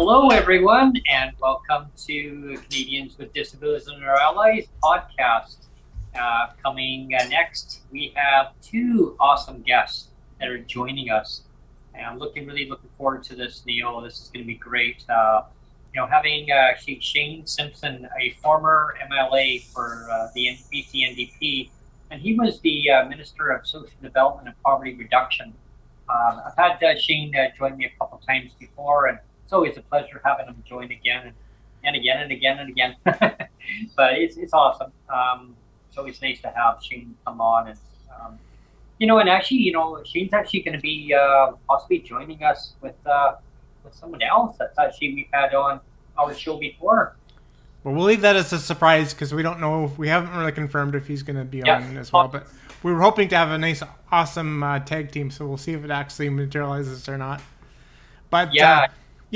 Hello, everyone, and welcome to Canadians with Disabilities and Our Allies podcast. Coming next, we have two awesome guests that are joining us. And I'm really looking forward to this, Neil. This is going to be great. Having actually Shane Simpson, a former MLA for the BC NDP, and he was the Minister of Social Development and Poverty Reduction. I've had Shane join me a couple times before, and it's always a pleasure having him join again and again and again and again. But it's awesome. It's always nice to have Shane come on, and and actually, Shane's actually going to be possibly joining us with someone else that's actually we've had on our show before. Well, we'll leave that as a surprise because we don't know. We haven't really confirmed if he's going to be Yeah. on as well. But we were hoping to have a nice, awesome tag team. So we'll see if it actually materializes or not. But Yeah.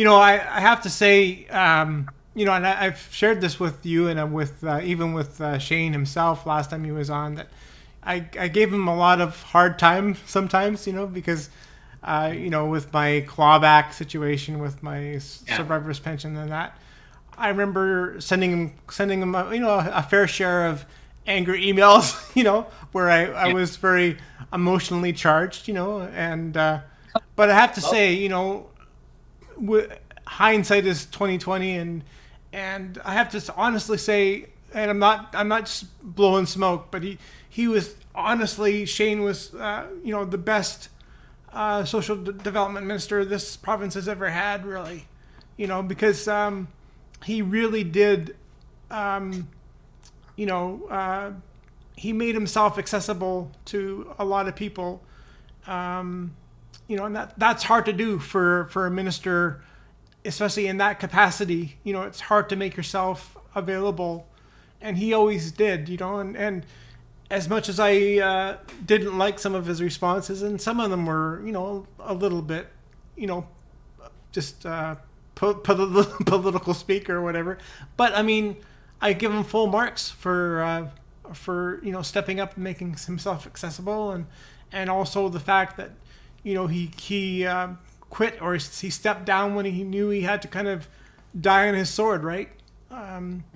I have to say, and I've shared this with you and with even with Shane himself last time he was on, that I gave him a lot of hard time sometimes, because with my clawback situation with my survivor's pension and that. I remember sending him a fair share of angry emails, where I was very emotionally charged, and but I have to say, hindsight is 2020, and I have to honestly say, and I'm not just blowing smoke, but he was honestly, Shane was the best social development minister this province has ever had, really, because he really did, he made himself accessible to a lot of people, and that's hard to do for a minister, especially in that capacity. It's hard to make yourself available, and he always did, and as much as I didn't like some of his responses, and some of them were, a little bit, just political speak or whatever. But I mean, I give him full marks for stepping up and making himself accessible, and also the fact that he quit, or he stepped down when he knew he had to kind of die on his sword, right?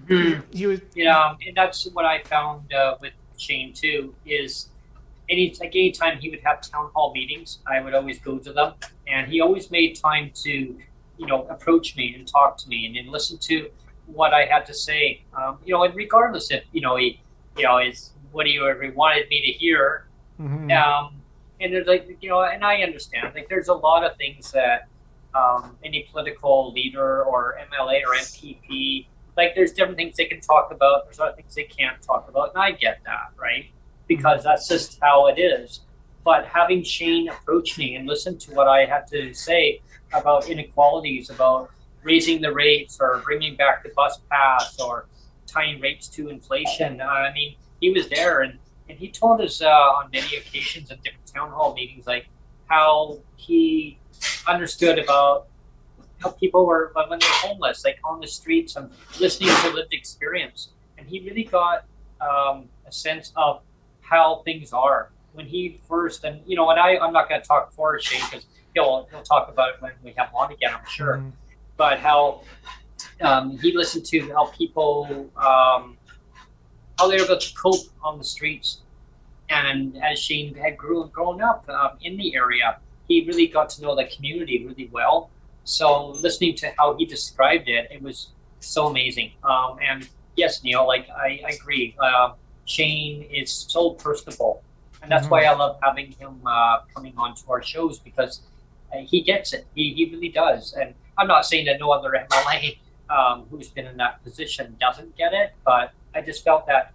He was And that's what I found with Shane too. Is anytime he would have town hall meetings, I would always go to them, and he always made time to approach me and talk to me and listen to what I had to say. And regardless if he is what he ever wanted me to hear. mm-hmm. And there's and I understand there's a lot of things that any political leader or MLA or MPP, there's different things they can talk about. There's other things they can't talk about, and I get that, right? Because that's just how it is. But having Shane approach me and listen to what I had to say about inequalities, about raising the rates or bringing back the bus pass or tying rates to inflation. I mean, he was there, and he told us on many occasions in different town hall meetings, how he understood about how people were when they're homeless, on the streets, and listening to lived experience. And he really got a sense of how things are when he first, and I'm not going to talk for Shane because he'll talk about it when we have him on again, I'm sure. Mm-hmm. But how he listened to how people how they were able to cope on the streets, and as Shane had grown up in the area, he really got to know the community really well. So listening to how he described it, it was so amazing. And yes, Neil, I agree. Shane is so personable, and that's why I love having him coming on to our shows, because he gets it. He really does. And I'm not saying that no other MLA who's been in that position doesn't get it, but I just felt that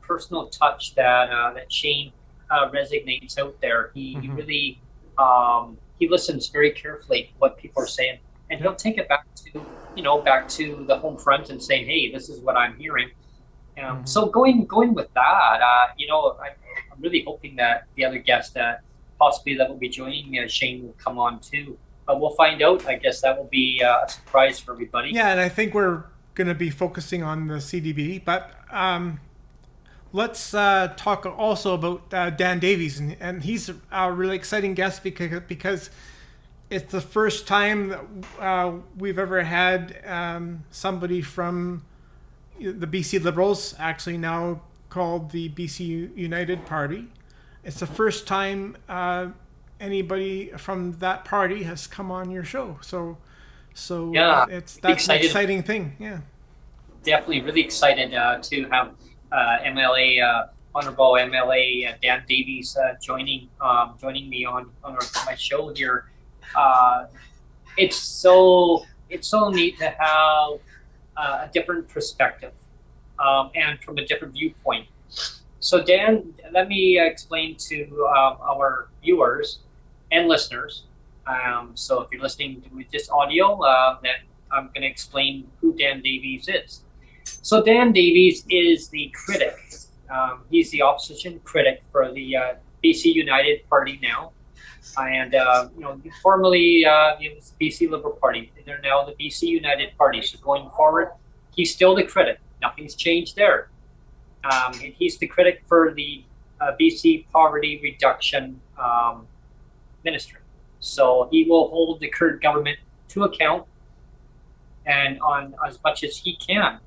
personal touch that Shane resonates out there. He really he listens very carefully to what people are saying, and he'll take it back to the home front and say, hey, this is what I'm hearing. So going with that, I'm really hoping that the other guest that possibly that will be joining Shane will come on too. But we'll find out. I guess that will be a surprise for everybody. Yeah, and I think we're going to be focusing on the CDB, but let's talk also about Dan Davies, and he's a really exciting guest because it's the first time that we've ever had somebody from the BC Liberals, actually now called the BC United Party. It's the first time anybody from that party has come on your show. So Yeah, that's an exciting thing. Yeah. definitely really excited to have MLA Honorable MLA Dan Davies joining me on my show here. It's so neat to have a different perspective and from a different viewpoint. So Dan, let me explain to our viewers and listeners. So if you're listening with this audio, that I'm going to explain who Dan Davies is. So Dan Davies is the critic. He's the opposition critic for the BC United Party now, and formerly the BC Liberal Party. They're now the BC United Party. So going forward, he's still the critic. Nothing's changed there. And he's the critic for the BC Poverty Reduction Ministry. So he will hold the current government to account and on as much as he can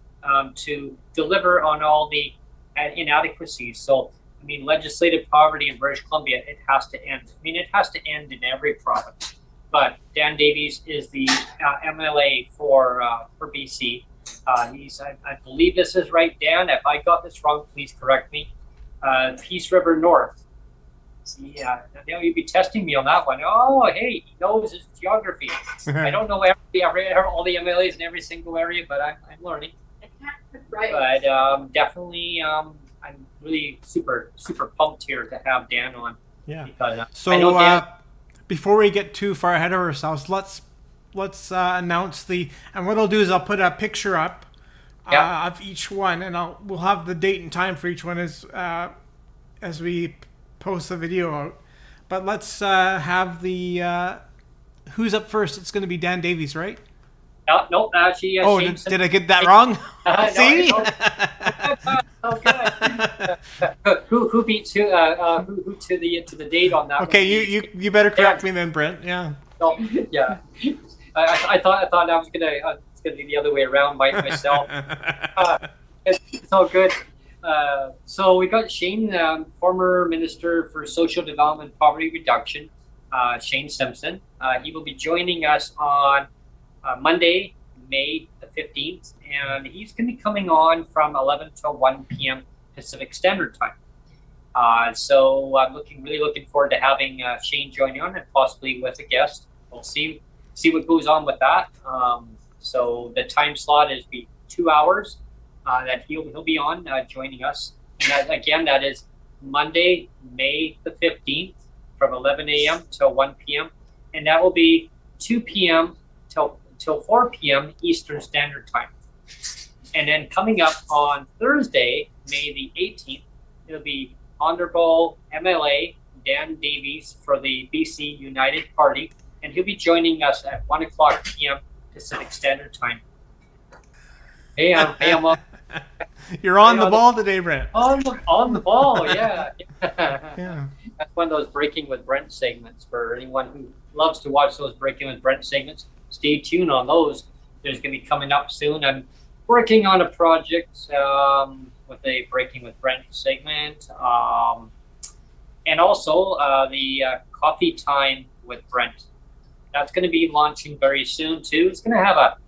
to deliver on all the inadequacies. So, I mean, legislative poverty in British Columbia, it has to end. I mean, it has to end in every province. But Dan Davies is the MLA for BC. I believe this is right, Dan. If I got this wrong, please correct me. Peace River North. Yeah, now you'd be testing me on that one. Oh, hey, he knows his geography. I don't know all the MLAs in every single area, but I'm learning. Right. But definitely, I'm really super pumped here to have Dan on. Yeah. Because, so Dan, before we get too far ahead of ourselves, let's announce and what I'll do is I'll put a picture up of each one, and we'll have the date and time for each one as we post the video out. But let's have the who's up first. It's going to be Dan Davies, right? No, actually. Did I get that wrong? See? Who beat who to the date on that? Okay, you better correct me then, Brent. Yeah. No, yeah. I thought I was it's gonna be the other way around myself. It's all good. So we got Shane, former Minister for Social Development and Poverty Reduction, Shane Simpson. He will be joining us on Monday, May the 15th, and he's going to be coming on from 11 to 1 p.m. Pacific Standard Time. So I'm really looking forward to having Shane join on, and possibly with a guest. We'll see what goes on with that. So the time slot is 2 hours that he'll be on joining us. And that is Monday, May the 15th from 11 a.m. to 1 p.m. And that will be 2 p.m. till 4 p.m. Eastern Standard Time. And then coming up on Thursday, May the 18th, it'll be Honorable MLA Dan Davies for the BC United Party, and he'll be joining us at 1 o'clock p.m. Pacific Standard Time. Hey, I'm on. You're on the ball today, Brent. On the ball, yeah. Yeah. That's one of those Breaking with Brent segments for anyone who loves to watch those Breaking with Brent segments. Stay tuned on those. There's going to be coming up soon. I'm working on a project with a Breaking with Brent segment, and also the Coffee Time with Brent. That's going to be launching very soon too. It's going to have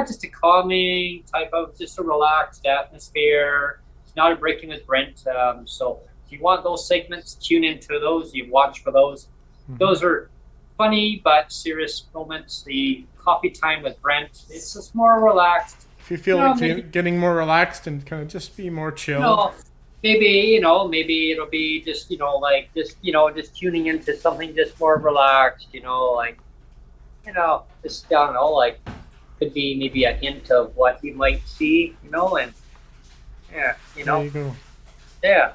just a calming type of, just a relaxed atmosphere. It's not a Breaking with Brent. So if you want those segments, tune into those. You watch for those. Mm-hmm. Those are funny but serious moments. The Coffee Time with Brent, it's just more relaxed. If you feel like you're getting more relaxed and kind of just be more chill. Maybe it'll be just just tuning into something just more relaxed. Just I don't know, like could be maybe a hint of what you might see. And There you go. Yeah.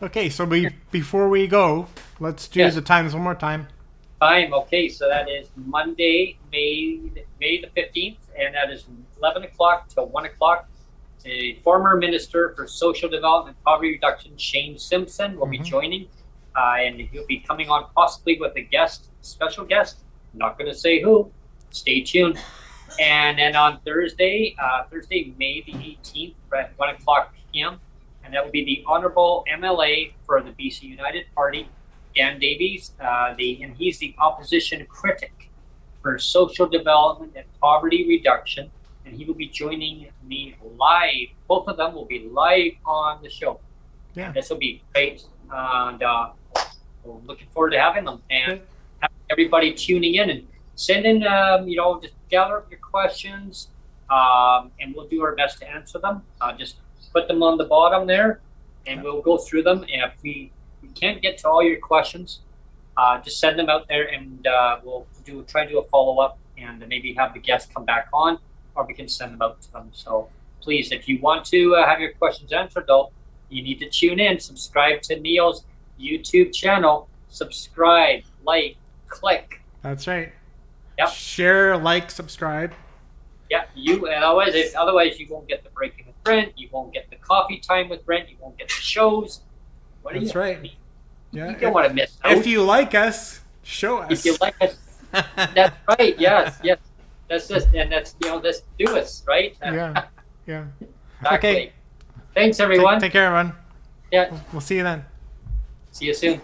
Okay, so before we go, let's do the times one more time. Okay, so that is Monday, May the 15th, and that is 11 o'clock to 1 o'clock. The former Minister for Social Development and Poverty Reduction, Shane Simpson, will be joining, and he'll be coming on possibly with a special guest. I'm not going to say who. Stay tuned. And then on Thursday, May the 18th, at 1 o'clock p.m., and that will be the Honorable MLA for the BC United Party, Dan Davies, and he's the opposition critic for social development and poverty reduction, and he will be joining me live. Both of them will be live on the show. Yeah. And this will be great, and we're looking forward to having them, and have everybody tuning in and send in, just gather up your questions, and we'll do our best to answer them. Just put them on the bottom there, and we'll go through them. And if we can't get to all your questions, just send them out there, and we'll try to do a follow-up, and maybe have the guest come back on, or we can send them out to them. So please, if you want to have your questions answered, though, you need to tune in, subscribe to Neil's YouTube channel, subscribe, like, click. That's right. Yep. Share, like, subscribe. Yeah, otherwise you won't get the Breaking with Brent, you won't get the coffee time with Brent, you won't get the shows. That's right. Yeah. You don't want to miss out. If you like us, show us. If you like us, that's right. Yes. That's just, and that's let's do us right. Yeah. Exactly. Okay. Thanks, everyone. Take care, everyone. Yeah. We'll see you then. See you soon.